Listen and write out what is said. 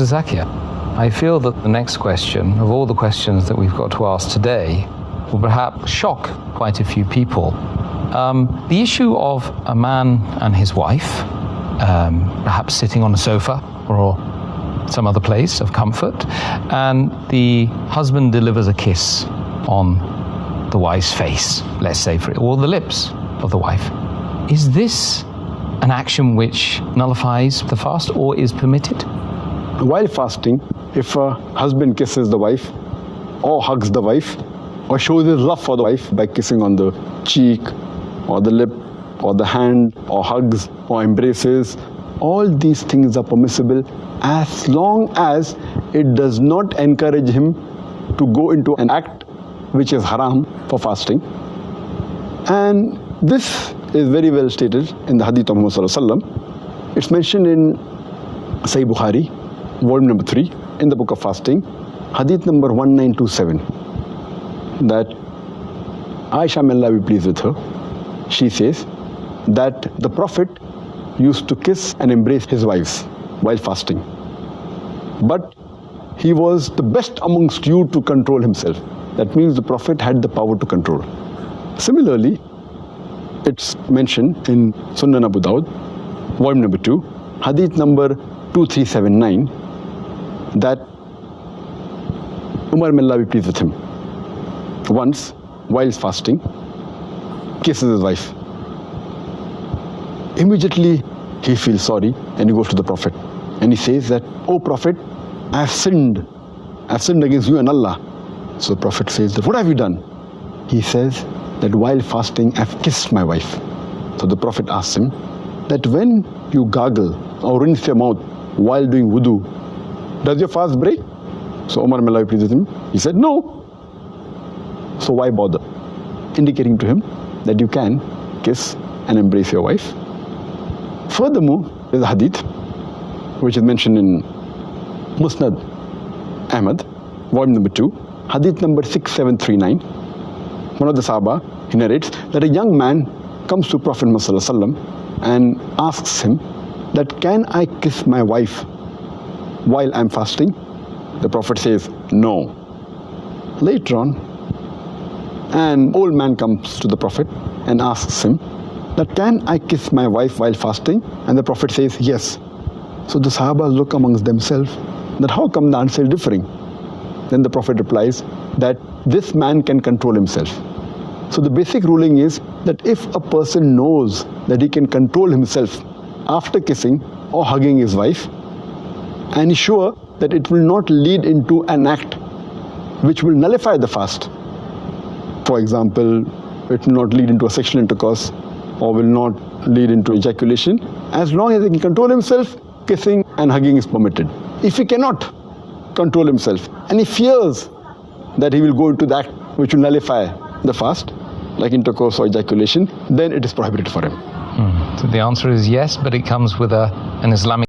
Zakir, I feel that the next question, of all the questions that we've got to ask today, will perhaps shock quite a few people. The issue of a man and his wife, perhaps sitting on a sofa or some other place of comfort, and the husband delivers a kiss on the wife's face, let's say, or the lips of the wife. Is this an action which nullifies the fast or is permitted? While fasting, if a husband kisses the wife or hugs the wife or shows his love for the wife by kissing on the cheek or the lip or the hand or hugs or embraces, all these things are permissible as long as it does not encourage him to go into an act which is haram for fasting. And this is very well stated in the Hadith of Muhammad. It's mentioned in Sahih Bukhari, volume number 3, in the book of fasting, Hadith number 1927, that Aisha, may Allah be pleased with her, she says that the Prophet used to kiss and embrace his wives while fasting. But he was the best amongst you to control himself. That means the Prophet had the power to control. Similarly, it's mentioned in Sunan Abu Dawud, volume number 2, Hadith number 2379, that Umar, may Allah be pleased with him, once, while fasting, kisses his wife. Immediately he feels sorry and he goes to the Prophet and he says that, "Oh Prophet, I have sinned against you and Allah." So the Prophet says that, "What have you done?" He says that while fasting I have kissed my wife. So the Prophet asks him that, when you gargle or rinse your mouth while doing wudhu, does your fast break? So Umar, may Allah be pleased with him, he said no. So why bother? Indicating to him that you can kiss and embrace your wife. Furthermore, there's a hadith which is mentioned in Musnad Ahmad, volume number 2, hadith number 6739. One of the Sahaaba, he narrates that a young man comes to Prophet Muhammad and asks him that, "Can I kiss my wife while I'm fasting?" The Prophet says no. Later on, an old man comes to the Prophet and asks him that, "Can I kiss my wife while fasting?" And the Prophet says yes. So the Sahaba look amongst themselves that how come the answer is differing? Then the Prophet replies that this man can control himself. So the basic ruling is that if a person knows that he can control himself after kissing or hugging his wife, and is sure that it will not lead into an act which will nullify the fast. For example, it will not lead into a sexual intercourse or will not lead into ejaculation. As long as he can control himself, kissing and hugging is permitted. If he cannot control himself and he fears that he will go into that which will nullify the fast, like intercourse or ejaculation, then it is prohibited for him. So the answer is yes, but it comes with an Islamic